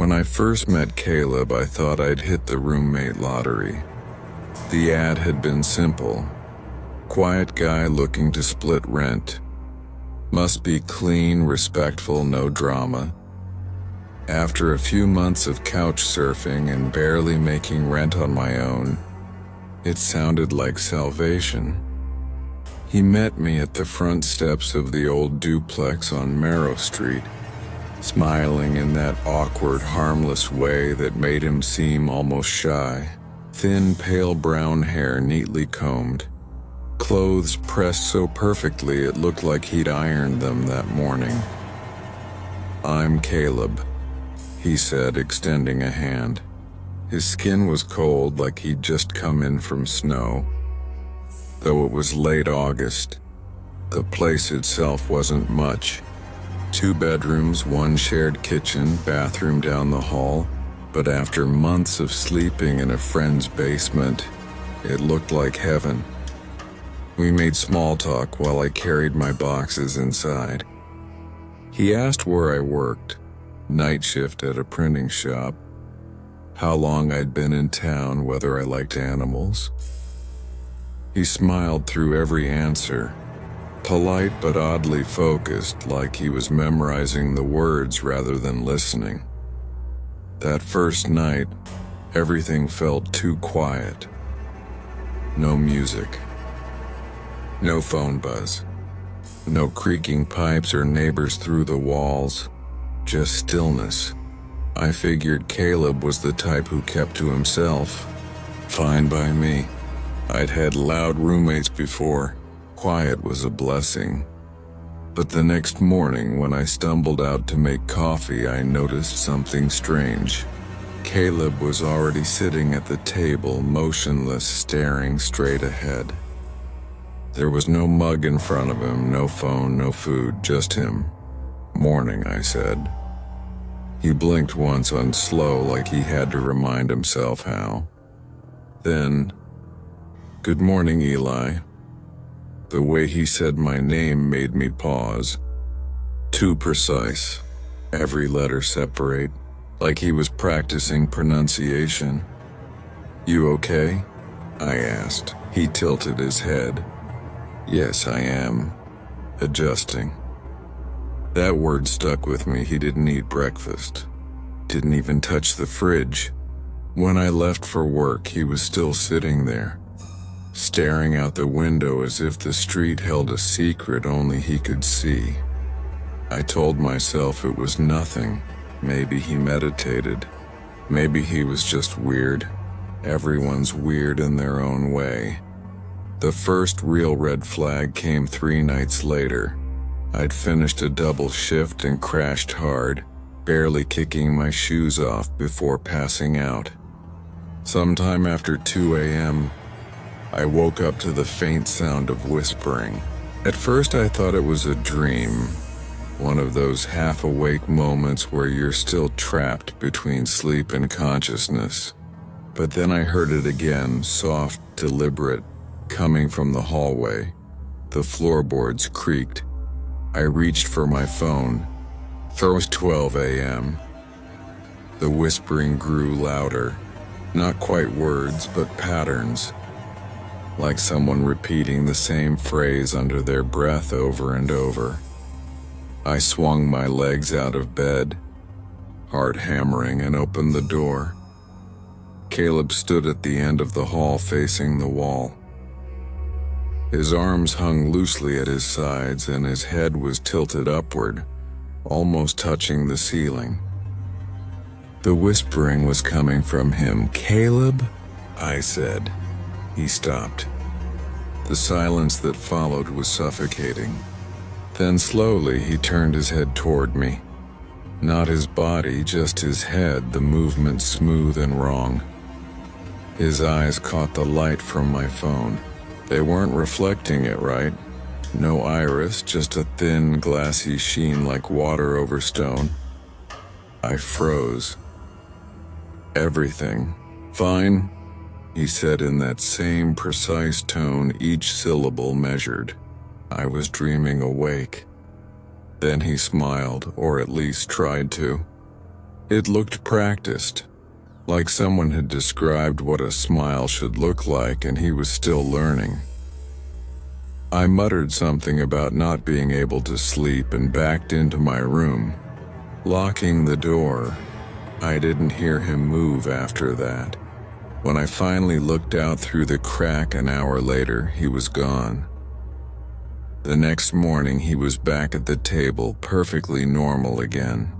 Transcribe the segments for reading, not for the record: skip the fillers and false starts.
When I first met Caleb, I thought I'd hit the roommate lottery. The ad had been simple. Quiet guy looking to split rent. Must be clean, respectful, no drama. After a few months of couch surfing and barely making rent on my own, it sounded like salvation. He met me at the front steps of the old duplex on Marrow Street, smiling in that awkward, harmless way that made him seem almost shy. Thin, pale brown hair neatly combed. Clothes pressed so perfectly it looked like he'd ironed them that morning. "I'm Caleb," he said, extending a hand. His skin was cold, like he'd just come in from snow. Though it was late August, the place itself wasn't much. 2 bedrooms, 1 shared kitchen, bathroom down the hall, but after months of sleeping in a friend's basement, it looked like heaven. We made small talk while I carried my boxes inside. He asked where I worked, night shift at a printing shop, how long I'd been in town, whether I liked animals. He smiled through every answer, polite but oddly focused, like he was memorizing the words rather than listening. That first night, everything felt too quiet. No music. No phone buzz. No creaking pipes or neighbors through the walls. Just stillness. I figured Caleb was the type who kept to himself. Fine by me. I'd had loud roommates before. Quiet was a blessing. But the next morning, when I stumbled out to make coffee, I noticed something strange. Caleb was already sitting at the table, motionless, staring straight ahead. There was no mug in front of him, no phone, no food, just him. "Morning," I said. He blinked once on slow, like he had to remind himself how. Then, "Good morning, Eli." The way he said my name made me pause. Too precise. Every letter separate, like he was practicing pronunciation. "You okay?" I asked. He tilted his head. "Yes, I am. Adjusting." That word stuck with me. He didn't eat breakfast. Didn't even touch the fridge. When I left for work, he was still sitting there, staring out the window as if the street held a secret only he could see. I told myself it was nothing. Maybe he meditated. Maybe he was just weird. Everyone's weird in their own way. The first real red flag came 3 nights later. I'd finished a double shift and crashed hard, barely kicking my shoes off before passing out. Sometime after 2 a.m., I woke up to the faint sound of whispering. At first I thought it was a dream, one of those half-awake moments where you're still trapped between sleep and consciousness. But then I heard it again, soft, deliberate, coming from the hallway. The floorboards creaked. I reached for my phone. It was 12 a.m. The whispering grew louder. Not quite words, but patterns. Like someone repeating the same phrase under their breath over and over. I swung my legs out of bed, heart hammering, and opened the door. Caleb stood at the end of the hall facing the wall. His arms hung loosely at his sides and his head was tilted upward, almost touching the ceiling. The whispering was coming from him. "Caleb?" I said. He stopped. The silence that followed was suffocating. Then slowly he turned his head toward me. Not his body, just his head, the movement smooth and wrong. His eyes caught the light from my phone. They weren't reflecting it, right? No iris, just a thin, glassy sheen like water over stone. I froze. "Everything fine?" he said in that same precise tone, each syllable measured. I was dreaming awake. Then he smiled, or at least tried to. It looked practiced, like someone had described what a smile should look like and he was still learning. I muttered something about not being able to sleep and backed into my room, locking the door. I didn't hear him move after that. When I finally looked out through the crack an hour later, he was gone. The next morning, he was back at the table, perfectly normal again.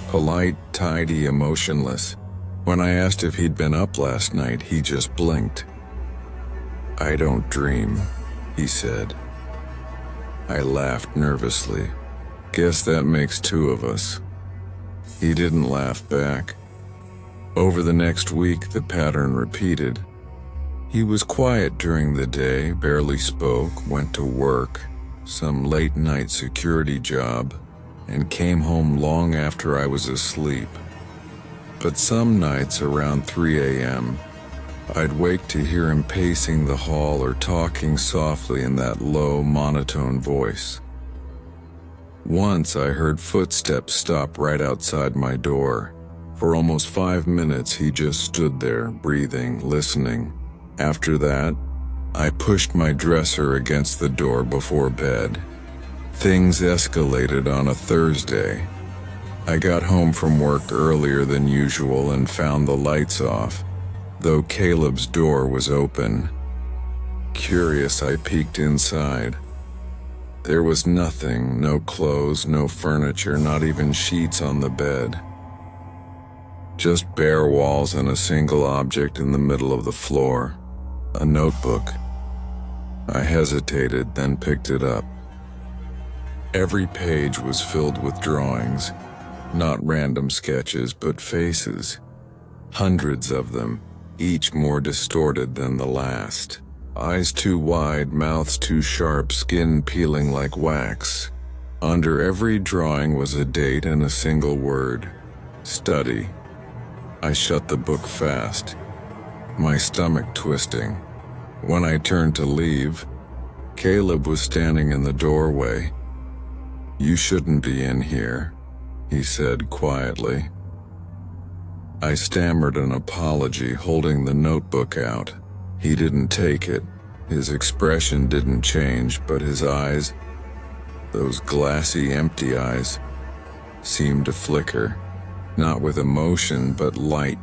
Polite, tidy, emotionless. When I asked if he'd been up last night, he just blinked. "I don't dream," he said. I laughed nervously. "Guess that makes two of us." He didn't laugh back. Over the next week, the pattern repeated. He was quiet during the day, barely spoke, went to work, some late-night security job, and came home long after I was asleep. But some nights around 3 a.m., I'd wake to hear him pacing the hall or talking softly in that low, monotone voice. Once I heard footsteps stop right outside my door. For almost 5 minutes he just stood there, breathing, listening. After that, I pushed my dresser against the door before bed. Things escalated on a Thursday. I got home from work earlier than usual and found the lights off, though Caleb's door was open. Curious, I peeked inside. There was nothing, no clothes, no furniture, not even sheets on the bed. Just bare walls and a single object in the middle of the floor. A notebook. I hesitated, then picked it up. Every page was filled with drawings, not random sketches, but faces. Hundreds of them, each more distorted than the last. Eyes too wide, mouths too sharp, skin peeling like wax. Under every drawing was a date and a single word: study. I shut the book fast, my stomach twisting. When I turned to leave, Caleb was standing in the doorway. "You shouldn't be in here," he said quietly. I stammered an apology, holding the notebook out. He didn't take it. His expression didn't change, but his eyes, those glassy, empty eyes, seemed to flicker. Not with emotion, but light,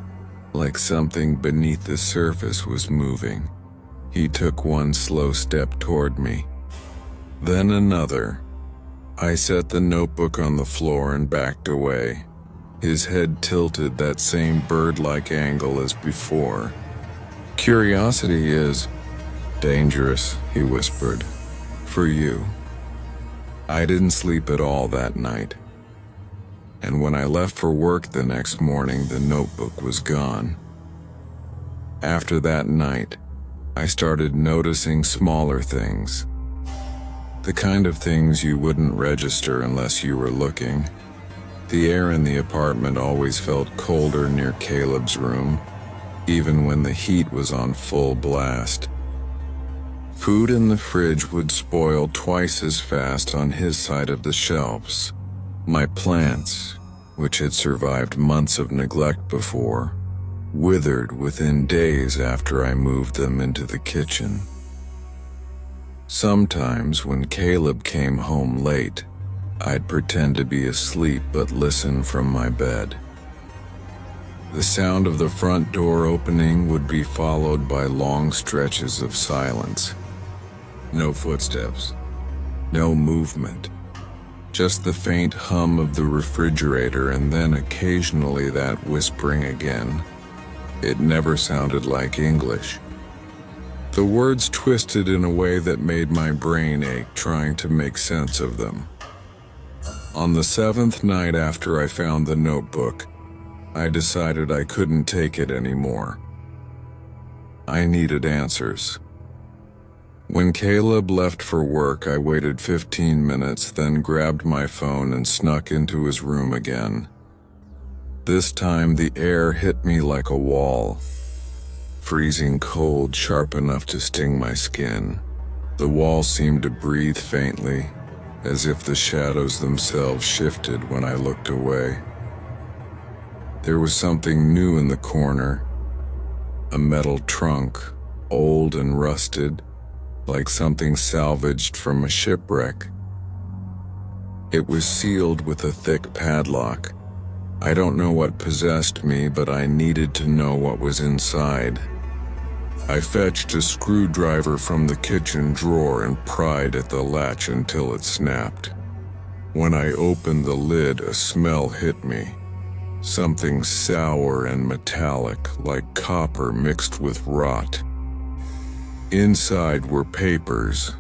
like something beneath the surface was moving. He took one slow step toward me, then another. I set the notebook on the floor and backed away. His head tilted that same bird-like angle as before. "Curiosity is dangerous," he whispered. "For you." I didn't sleep at all that night. And when I left for work the next morning, the notebook was gone. After that night, I started noticing smaller things. The kind of things you wouldn't register unless you were looking. The air in the apartment always felt colder near Caleb's room, even when the heat was on full blast. Food in the fridge would spoil twice as fast on his side of the shelves. My plants, which had survived months of neglect before, withered within days after I moved them into the kitchen. Sometimes when Caleb came home late, I'd pretend to be asleep but listen from my bed. The sound of the front door opening would be followed by long stretches of silence. No footsteps, no movement. Just the faint hum of the refrigerator, and then occasionally that whispering again. It never sounded like English. The words twisted in a way that made my brain ache trying to make sense of them. On the 7th night after I found the notebook, I decided I couldn't take it anymore. I needed answers. When Caleb left for work, I waited 15 minutes, then grabbed my phone and snuck into his room again. This time the air hit me like a wall, freezing cold, sharp enough to sting my skin. The wall seemed to breathe faintly, as if the shadows themselves shifted when I looked away. There was something new in the corner. A metal trunk, old and rusted, like something salvaged from a shipwreck. It was sealed with a thick padlock. I don't know what possessed me, but I needed to know what was inside. I fetched a screwdriver from the kitchen drawer and pried at the latch until it snapped. When I opened the lid, a smell hit me. Something sour and metallic, like copper mixed with rot. Inside were papers.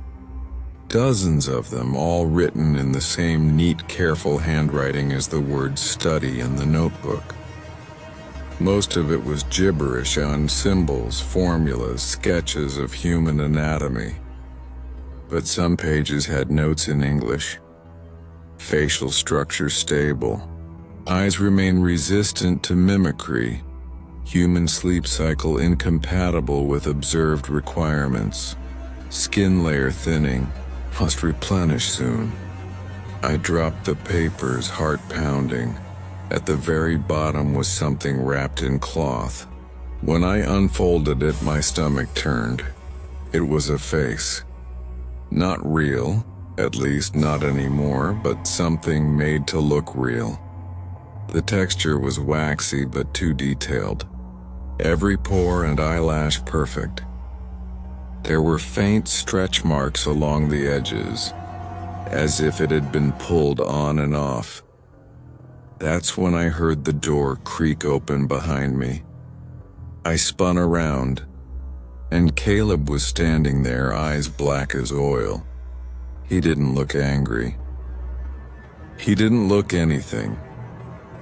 Dozens of them, all written in the same neat, careful handwriting as the word study in the notebook. Most of it was gibberish on symbols, formulas, sketches of human anatomy. But some pages had notes in English. Facial structure stable. Eyes remain resistant to mimicry. Human sleep cycle incompatible with observed requirements. Skin layer thinning. Must replenish soon. I dropped the papers, heart pounding. At the very bottom was something wrapped in cloth. When I unfolded it, my stomach turned. It was a face. Not real, at least not anymore, but something made to look real. The texture was waxy but too detailed. Every pore and eyelash perfect. There were faint stretch marks along the edges, as if it had been pulled on and off. That's when I heard the door creak open behind me. I spun around, and Caleb was standing there, eyes black as oil. He didn't look angry. He didn't look anything.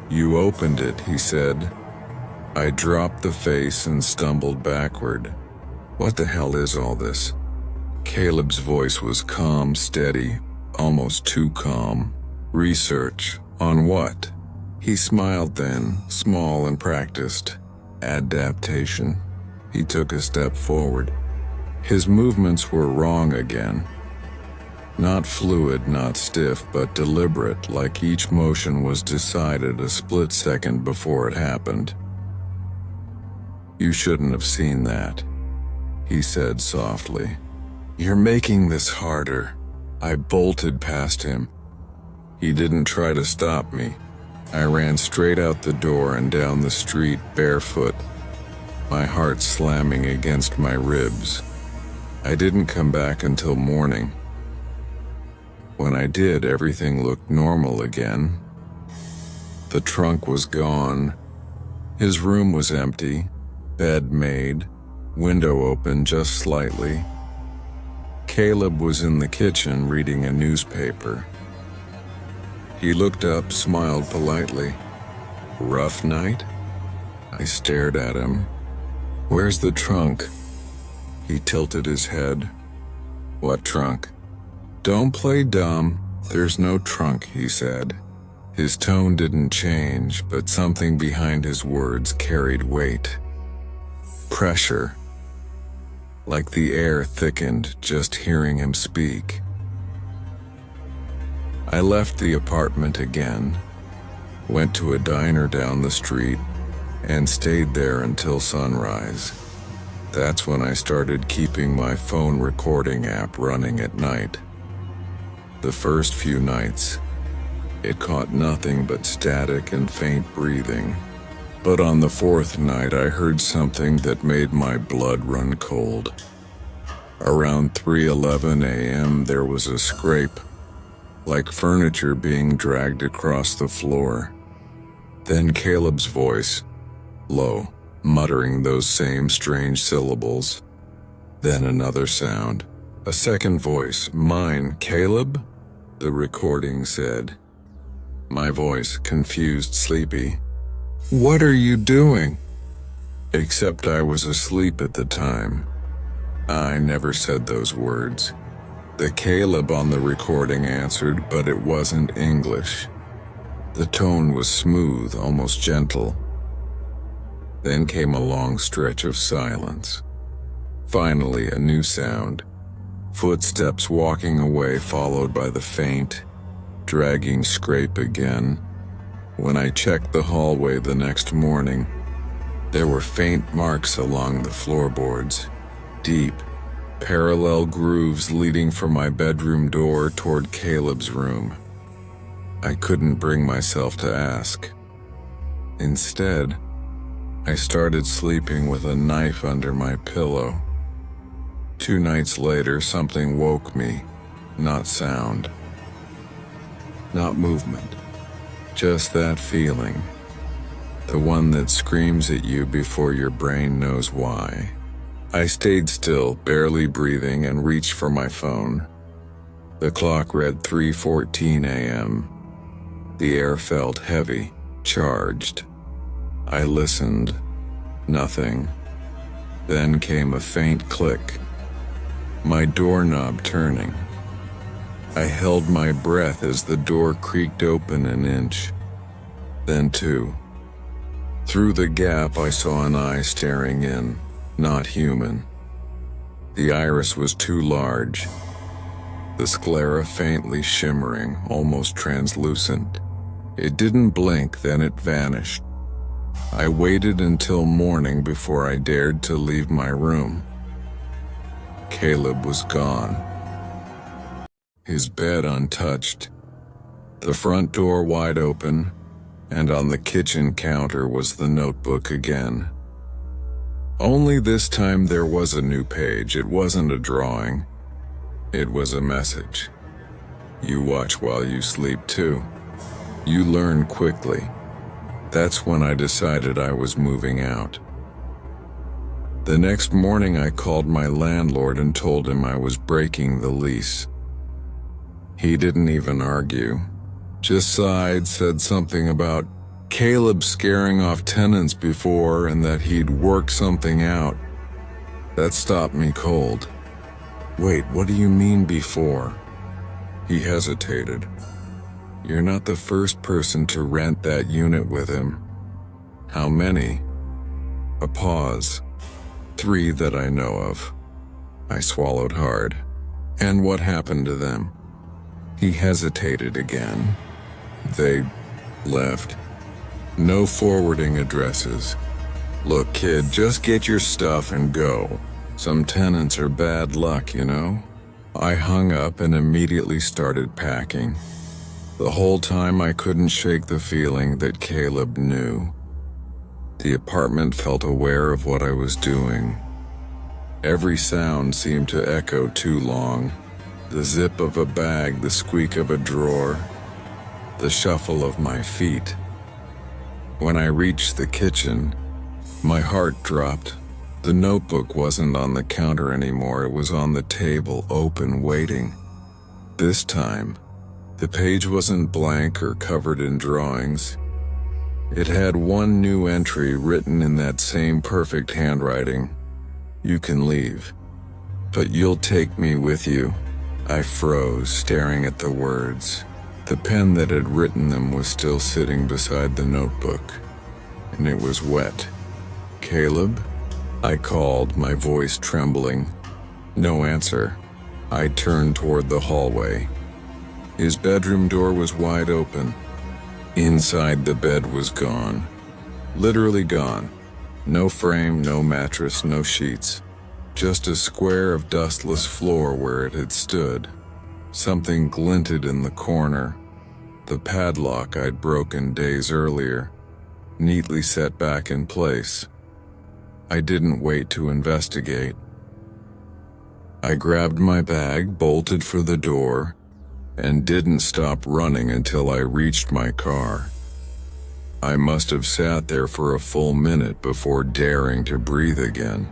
"You opened it," he said. I dropped the face and stumbled backward. What the hell is all this? Caleb's voice was calm, steady, almost too calm. Research. On what? He smiled then, small and practiced. Adaptation. He took a step forward. His movements were wrong again. Not fluid, not stiff, but deliberate, like each motion was decided a split second before it happened. "You shouldn't have seen that," he said softly. "You're making this harder." I bolted past him. He didn't try to stop me. I ran straight out the door and down the street barefoot, my heart slamming against my ribs. I didn't come back until morning. When I did, everything looked normal again. The trunk was gone. His room was empty, bed made, window open just slightly. Caleb was in the kitchen reading a newspaper. He looked up, smiled politely. "Rough night?" I stared at him. "Where's the trunk?" He tilted his head. "What trunk?" "Don't play dumb. There's no trunk," he said. His tone didn't change, but something behind his words carried weight. Pressure. Like the air thickened just hearing him speak. I left the apartment again, went to a diner down the street, and stayed there until sunrise. That's when I started keeping my phone recording app running at night. The first few nights, it caught nothing but static and faint breathing. But on the fourth night, I heard something that made my blood run cold. Around 3:11 a.m., there was a scrape, like furniture being dragged across the floor. Then Caleb's voice, low, muttering those same strange syllables. Then another sound. A second voice. "Mine, Caleb?" the recording said. My voice, confused, sleepy. "What are you doing?" Except I was asleep at the time. I never said those words. The Caleb on the recording answered, but it wasn't English. The tone was smooth, almost gentle. Then came a long stretch of silence. Finally, a new sound. Footsteps walking away, followed by the faint, dragging scrape again. When I checked the hallway the next morning, there were faint marks along the floorboards, deep, parallel grooves leading from my bedroom door toward Caleb's room. I couldn't bring myself to ask. Instead, I started sleeping with a knife under my pillow. 2 nights later, something woke me. Not sound. Not movement. Just that feeling. The one that screams at you before your brain knows why. I stayed still, barely breathing, and reached for my phone. The clock read 3:14 a.m. The air felt heavy, charged. I listened. Nothing. Then came a faint click. My doorknob turning. I held my breath as the door creaked open an inch. Then 2. Through the gap I saw an eye staring in, not human. The iris was too large. The sclera faintly shimmering, almost translucent. It didn't blink, then it vanished. I waited until morning before I dared to leave my room. Caleb was gone. His bed untouched, the front door wide open, and on the kitchen counter was the notebook again. Only this time there was a new page. It wasn't a drawing. It was a message. You watch while you sleep too. You learn quickly. That's when I decided I was moving out. The next morning I called my landlord and told him I was breaking the lease. He didn't even argue. Just sighed, said something about Caleb scaring off tenants before and that he'd work something out. That stopped me cold. Wait, what do you mean before? He hesitated. You're not the first person to rent that unit with him. How many? A pause. 3 that I know of. I swallowed hard. And what happened to them? He hesitated again. They left. No forwarding addresses. Look, kid, just get your stuff and go. Some tenants are bad luck, you know? I hung up and immediately started packing. The whole time I couldn't shake the feeling that Caleb knew. The apartment felt aware of what I was doing. Every sound seemed to echo too long. The zip of a bag, the squeak of a drawer, the shuffle of my feet. When I reached the kitchen, my heart dropped. The notebook wasn't on the counter anymore. It was on the table, open, waiting. This time, the page wasn't blank or covered in drawings. It had one new entry written in that same perfect handwriting. You can leave, but you'll take me with you. I froze, staring at the words. The pen that had written them was still sitting beside the notebook, and it was wet. Caleb? I called, my voice trembling. No answer. I turned toward the hallway. His bedroom door was wide open. Inside, the bed was gone. Literally gone. No frame, no mattress, no sheets. Just a square of dustless floor where it had stood. Something glinted in the corner. The padlock I'd broken days earlier, neatly set back in place. I didn't wait to investigate. I grabbed my bag, bolted for the door, and didn't stop running until I reached my car. I must have sat there for a full minute before daring to breathe again.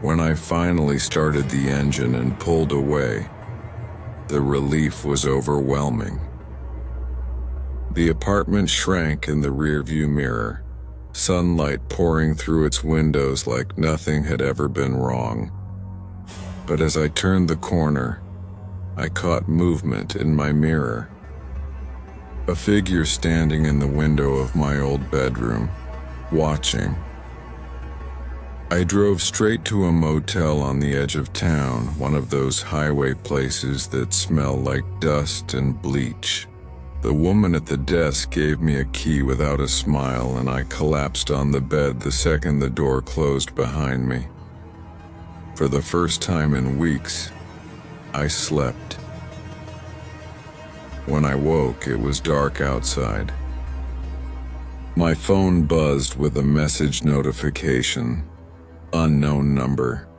When I finally started the engine and pulled away, the relief was overwhelming. The apartment shrank in the rearview mirror, sunlight pouring through its windows like nothing had ever been wrong. But as I turned the corner, I caught movement in my mirror. A figure standing in the window of my old bedroom, watching. I drove straight to a motel on the edge of town, one of those highway places that smell like dust and bleach. The woman at the desk gave me a key without a smile, and I collapsed on the bed the second the door closed behind me. For the first time in weeks, I slept. When I woke, it was dark outside. My phone buzzed with a message notification. Unknown number.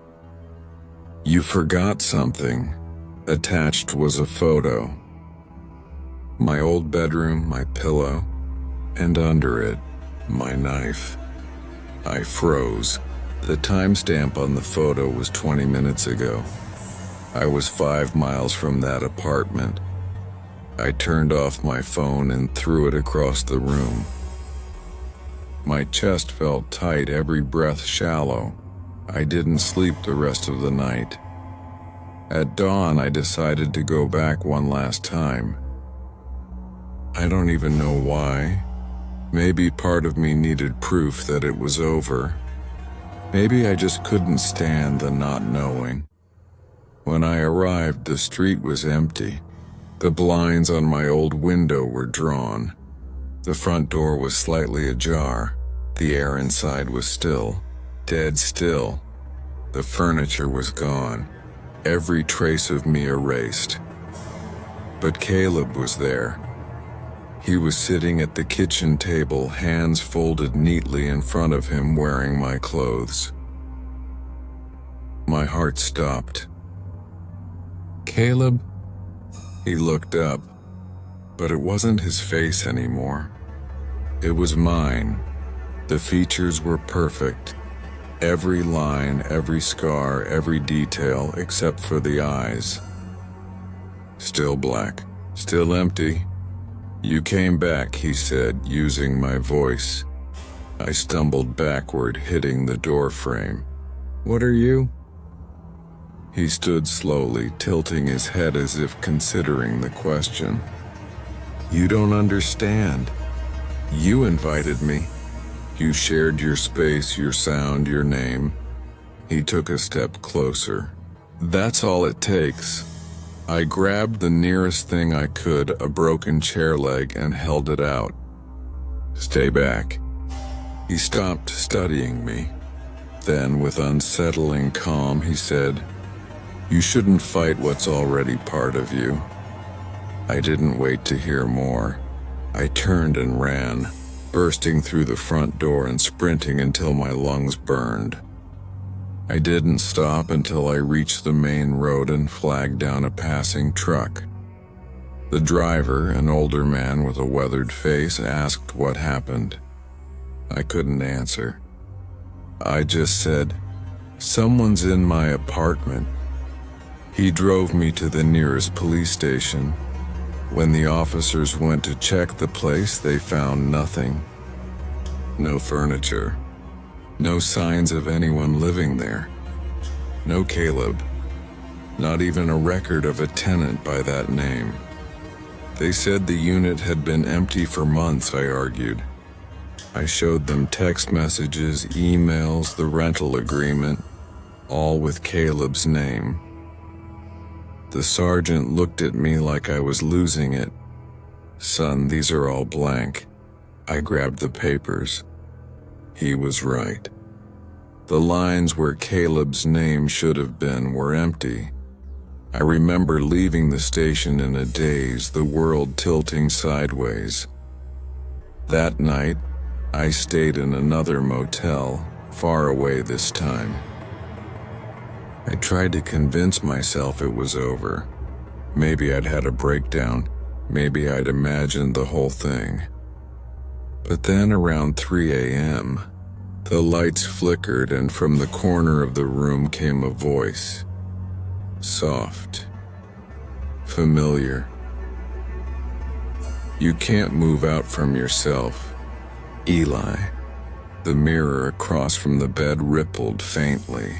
You forgot something. Attached was a photo. My old bedroom, my pillow, and under it, my knife. I froze. The timestamp on the photo was 20 minutes ago. I was 5 miles from that apartment. I turned off my phone and threw it across the room. My chest felt tight, every breath shallow. I didn't sleep the rest of the night. At dawn, I decided to go back one last time. I don't even know why. Maybe part of me needed proof that it was over. Maybe I just couldn't stand the not knowing. When I arrived, the street was empty. The blinds on my old window were drawn. The front door was slightly ajar. The air inside was still, dead still. The furniture was gone, every trace of me erased. But Caleb was there. He was sitting at the kitchen table, hands folded neatly in front of him, wearing my clothes. My heart stopped. Caleb? He looked up, but it wasn't his face anymore. It was mine. The features were perfect. Every line, every scar, every detail, except for the eyes. Still black, still empty. You came back, he said, using my voice. I stumbled backward, hitting the door frame. What are you? He stood slowly, tilting his head as if considering the question. You don't understand. You invited me. You shared your space, your sound, your name. He took a step closer. That's all it takes. I grabbed the nearest thing I could, a broken chair leg, and held it out. Stay back. He stopped studying me. Then, with unsettling calm, he said, You shouldn't fight what's already part of you. I didn't wait to hear more. I turned and ran, bursting through the front door and sprinting until my lungs burned. I didn't stop until I reached the main road and flagged down a passing truck. The driver, an older man with a weathered face, asked what happened. I couldn't answer. I just said, Someone's in my apartment. He drove me to the nearest police station. When the officers went to check the place, they found nothing. No furniture. No signs of anyone living there. No Caleb. Not even a record of a tenant by that name. They said the unit had been empty for months, I argued. I showed them text messages, emails, the rental agreement, all with Caleb's name. The sergeant looked at me like I was losing it. Son, these are all blank. I grabbed the papers. He was right. The lines where Caleb's name should have been were empty. I remember leaving the station in a daze, the world tilting sideways. That night, I stayed in another motel, far away this time. I tried to convince myself it was over. Maybe I'd had a breakdown. Maybe I'd imagined the whole thing. But then around 3 a.m., the lights flickered and from the corner of the room came a voice. Soft. Familiar. You can't move out from yourself. Eli. The mirror across from the bed rippled faintly,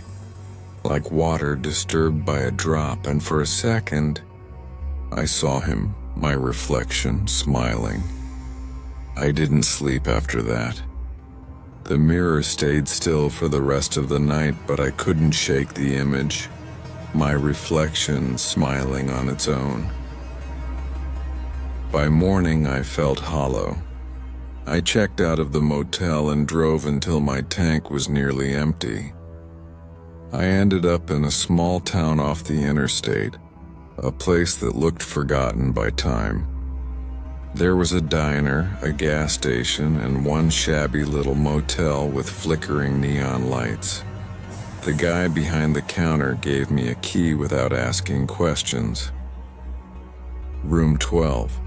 like water disturbed by a drop, and for a second, I saw him, my reflection, smiling. I didn't sleep after that. The mirror stayed still for the rest of the night, but I couldn't shake the image, my reflection smiling on its own. By morning, I felt hollow. I checked out of the motel and drove until my tank was nearly empty. I ended up in a small town off the interstate, a place that looked forgotten by time. There was a diner, a gas station, and one shabby little motel with flickering neon lights. The guy behind the counter gave me a key without asking questions. Room 12.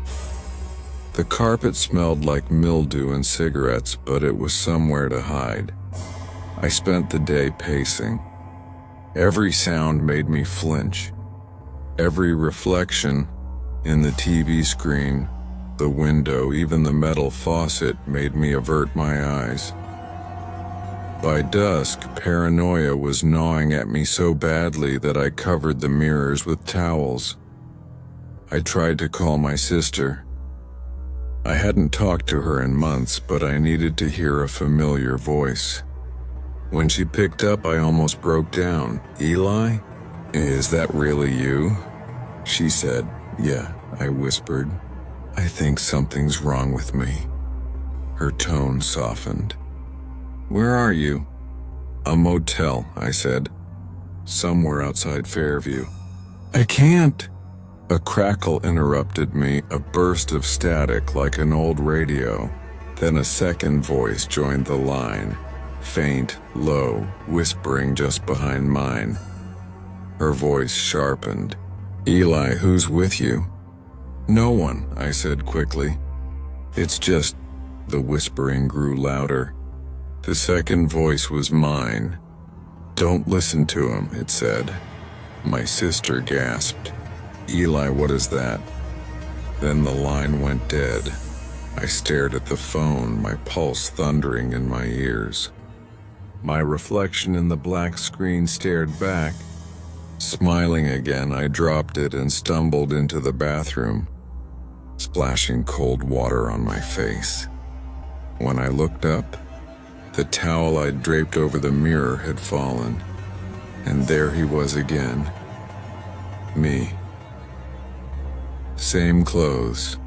The carpet smelled like mildew and cigarettes, but it was somewhere to hide. I spent the day pacing. Every sound made me flinch. Every reflection in the TV screen, the window, even the metal faucet made me avert my eyes. By dusk, paranoia was gnawing at me so badly that I covered the mirrors with towels. I tried to call my sister. I hadn't talked to her in months, but I needed to hear a familiar voice. When she picked up, I almost broke down. "Eli? Is that really you?" She said. "Yeah," I whispered. "I think something's wrong with me." Her tone softened. "Where are you?" "A motel," I said. "Somewhere outside Fairview." "I can't." A crackle interrupted me, a burst of static like an old radio. Then a second voice joined the line, faint, low, whispering just behind mine. Her voice sharpened. "Eli, who's with you?" "No one," I said quickly. "It's just..." The whispering grew louder. The second voice was mine. "Don't listen to him," it said. My sister gasped. "Eli, what is that?" Then the line went dead. I stared at the phone, my pulse thundering in my ears. My reflection in the black screen stared back. Smiling again, I dropped it and stumbled into the bathroom, splashing cold water on my face. When I looked up, the towel I'd draped over the mirror had fallen, and there he was again. Me. Same clothes,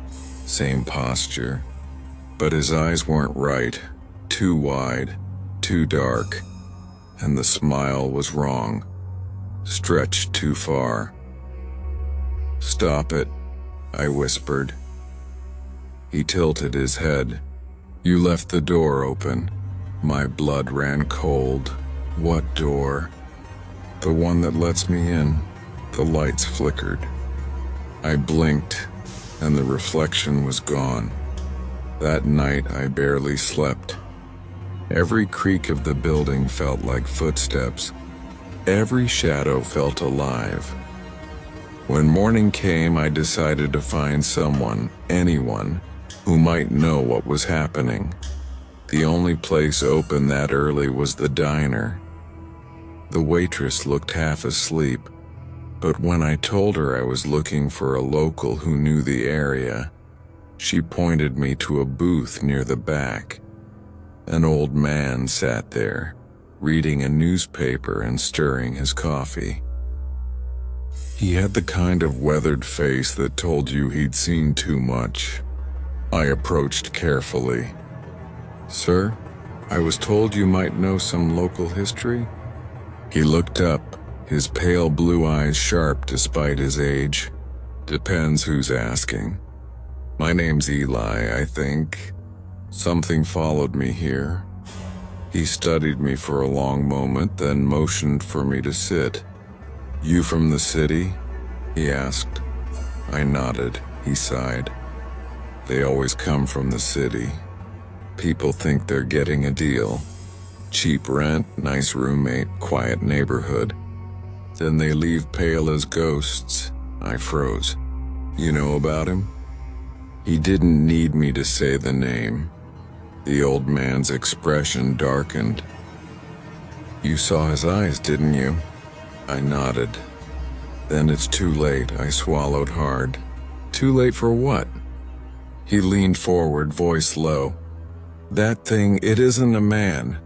same posture, but his eyes weren't right, too wide, too dark, and the smile was wrong, stretched too far. "Stop it," I whispered. He tilted his head. "You left the door open." My blood ran cold. "What door?" "The one that lets me in." The lights flickered. I blinked, and the reflection was gone. That night, I barely slept. Every creak of the building felt like footsteps. Every shadow felt alive. When morning came, I decided to find someone, anyone, who might know what was happening. The only place open that early was the diner. The waitress looked half asleep, but when I told her I was looking for a local who knew the area, she pointed me to a booth near the back. An old man sat there, reading a newspaper and stirring his coffee. He had the kind of weathered face that told you he'd seen too much. I approached carefully. "Sir, I was told you might know some local history." He looked up, his pale blue eyes sharp despite his age. "Depends who's asking. My name's Eli, I think. Something followed me here." He studied me for a long moment, then motioned for me to sit. "You from the city?" he asked. I nodded. He sighed. "They always come from the city. People think they're getting a deal. Cheap rent, nice roommate, quiet neighborhood. Then they leave pale as ghosts." I froze. "You know about him?" He didn't need me to say the name. The old man's expression darkened. "You saw his eyes, didn't you?" I nodded. "Then it's too late," I swallowed hard. "Too late for what?" He leaned forward, voice low. "That thing, it isn't a man.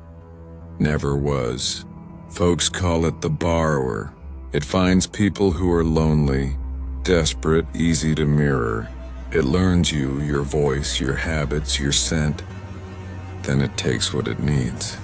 Never was. Folks call it the borrower. It finds people who are lonely, desperate, easy to mirror. It learns you, your voice, your habits, your scent. Then it takes what it needs.